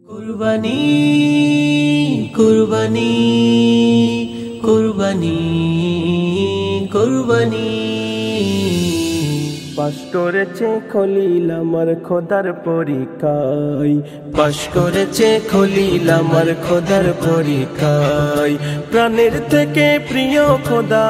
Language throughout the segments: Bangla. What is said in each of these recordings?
কুরবানি কুরবানি কুরবানি কুরবানি। পাশ করেছে খলিল আমার খোদার পরীক্ষায়, পাশ করেছে খলিল আমার খোদার পরীক্ষায়। প্রাণের থেকে প্রিয় খোদা,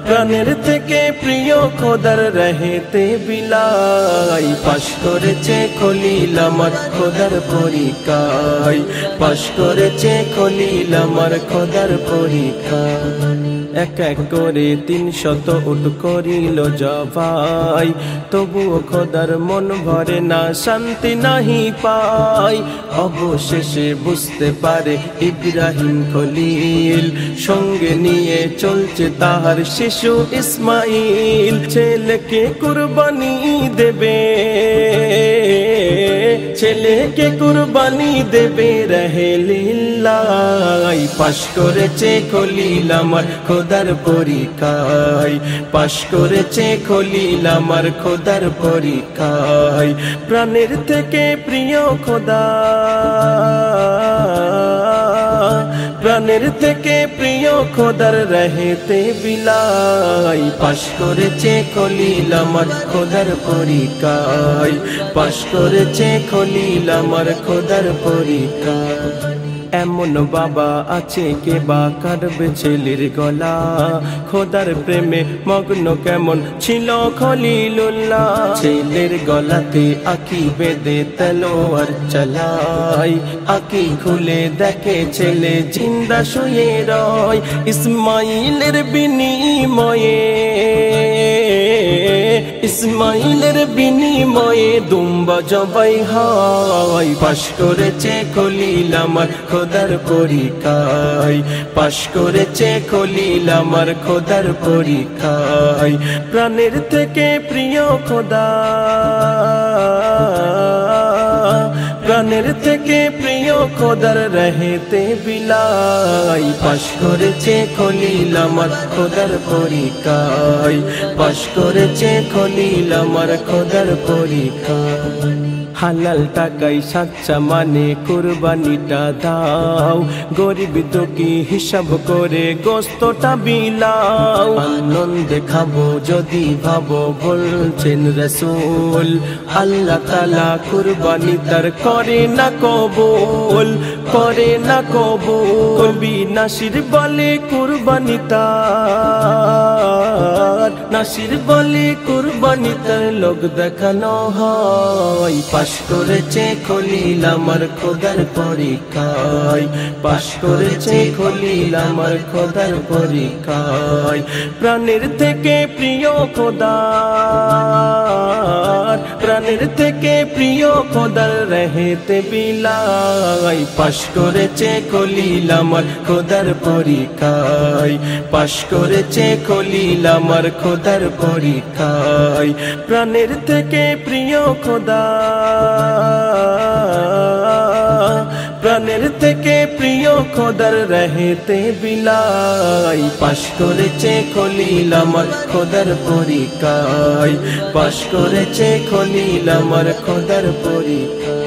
প্রাণের থেকে প্রিয় খোদার রহেতে বিলাই। পাশ করেছে খলিল আমার খোদার পরীক্ষায়, পাশ করেছে খলিল আমার খোদার পরীক্ষায়। এক এক করে 300 উট করিল জবাই, তবুও খোদার মন ভরে না, শান্তি নাহি পায়। অবশেষে বুঝতে পারে ইব্রাহিম খলিল, সঙ্গে নিয়ে চলছে তাহার শিশু ইসমাইল। ছেলেকে কুরবানি দেবে, ছেলেকে কুরবানি দেবে রহে লিল্লাহ। পাশ করেছে খলিল আমার খোদার পরীক্ষায়, পাশ করেছে খলিল আমার খোদার পরীক্ষায়। প্রাণের থেকে প্রিয় খোদা, প্রাণের থেকে প্রিয় খোদার রহেতে বিলাই। পাশ করেছে খলিল আমার খোদার পরীক্ষায়, পাশ করেছে খলিল আমার খোদার পরীক্ষায়। এমন বাবা আছে কে বা কাটবে ছেলের গলা, খোদার প্রেমে মগ্ন কেমন ছিল খলিলুল্লাহ। ছেলের গলাতে আঁকি বেঁধে তলোয়ার চালায়, আঁকি খুলে দেখে ছেলে জিন্দা শুয়ে রয়। ইসমাইলের বিনিময়ে, ইসমাইলের বিনিময়ে দুম্বা জবাই হয়। পাশ করেছে খলিল আমার খোদার পরীক্ষায়, পাশ করেছে খলিল আমার খোদার পরীক্ষায়। প্রাণের থেকে প্রিয় খোদা, প্রাণের থেকে প্রিয় খোদার রহেতে বিলাই। পাশ করেছে খলিল আমার খোদার পরীক্ষায়, পাশ করেছে খলিল আমার খোদার পরীক্ষায়। হালাল টাকাই সাচ্চা মানে কুরবানিটা দাও, গরিব দুঃখী হিসাব করে গোস্তটা বিলাও। আনন্দে খাবো যদি ভাবো বলছেন রাসূল, আল্লাহ তাআলা কুরবানি তার করে না কবুল, করে না কবুল। কবি নাসির বলে কুরবানি তার, নাসির বলে কুরবানি তার লোক দেখানো হয়। পাশ করেছে খলিল আমার খোদার পরীক্ষায়, পাশ করেছে খলিল আমার খোদার পরীক্ষায়। প্রাণের থেকে প্রিয় খোদা, প্রাণের থেকে প্রিয় খোদার রহেতে বিলাই। পাশ করেছে খলিল আমার খোদার পরীক্ষায়, পাশ করেছে খলিল আমার খোদার পরীক্ষায়। প্রাণের থেকে প্রিয় খোদা, প্রাণের থেকে প্রিয় খোদার রহেতে বিলাই। পাশ করেছে খলিল আমার খোদার পরীক্ষায়, পাশ করেছে খলিল আমার খোদার পরীক্ষায়।